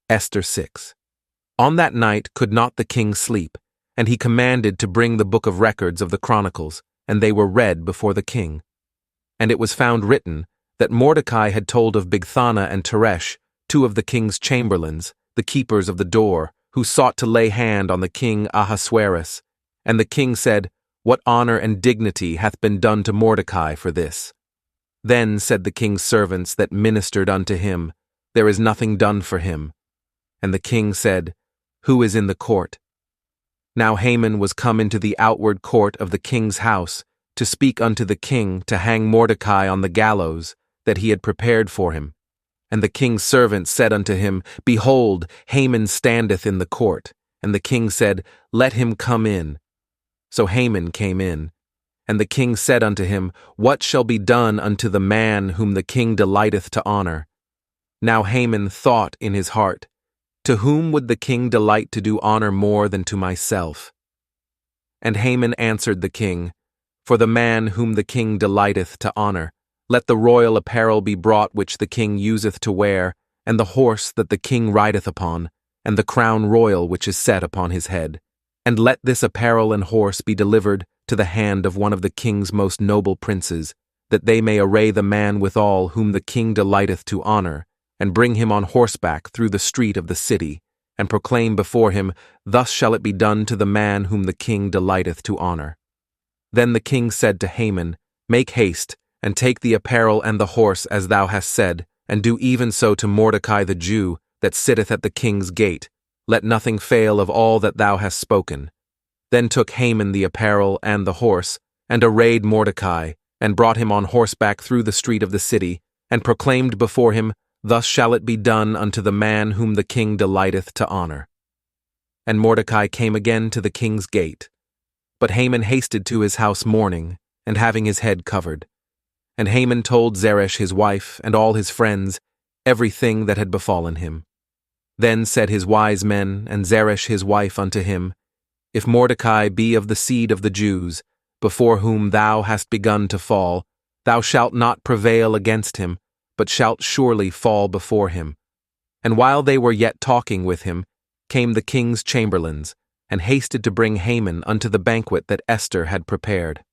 Esther 6. On that night could not the king sleep, and he commanded to bring the book of records of the Chronicles, and they were read before the king. And it was found written that Mordecai had told of Bigthana and Teresh, two of the king's chamberlains, the keepers of the door, who sought to lay hand on the king Ahasuerus. And the king said, "What honor and dignity hath been done to Mordecai for this?" Then said the king's servants that ministered unto him, "There is nothing done for him." And the king said, "Who is in the court?" Now Haman was come into the outward court of the king's house, to speak unto the king to hang Mordecai on the gallows that he had prepared for him. And the king's servant said unto him, "Behold, Haman standeth in the court." And the king said, "Let him come in." So Haman came in. And the king said unto him, "What shall be done unto the man whom the king delighteth to honor?" Now Haman thought in his heart, "To whom would the king delight to do honor more than to myself?" And Haman answered the king, "For the man whom the king delighteth to honor, let the royal apparel be brought which the king useth to wear, and the horse that the king rideth upon, and the crown royal which is set upon his head. And let this apparel and horse be delivered to the hand of one of the king's most noble princes, that they may array the man withal whom the king delighteth to honor, and bring him on horseback through the street of the city, and proclaim before him, Thus shall it be done to the man whom the king delighteth to honor." Then the king said to Haman, "Make haste, and take the apparel and the horse as thou hast said, and do even so to Mordecai the Jew, that sitteth at the king's gate. Let nothing fail of all that thou hast spoken." Then took Haman the apparel and the horse, and arrayed Mordecai, and brought him on horseback through the street of the city, and proclaimed before him, "Thus shall it be done unto the man whom the king delighteth to honor." And Mordecai came again to the king's gate. But Haman hasted to his house mourning, and having his head covered. And Haman told Zeresh his wife and all his friends everything that had befallen him. Then said his wise men and Zeresh his wife unto him, "If Mordecai be of the seed of the Jews, before whom thou hast begun to fall, thou shalt not prevail against him, but shalt surely fall before him." And while they were yet talking with him, came the king's chamberlains, and hasted to bring Haman unto the banquet that Esther had prepared.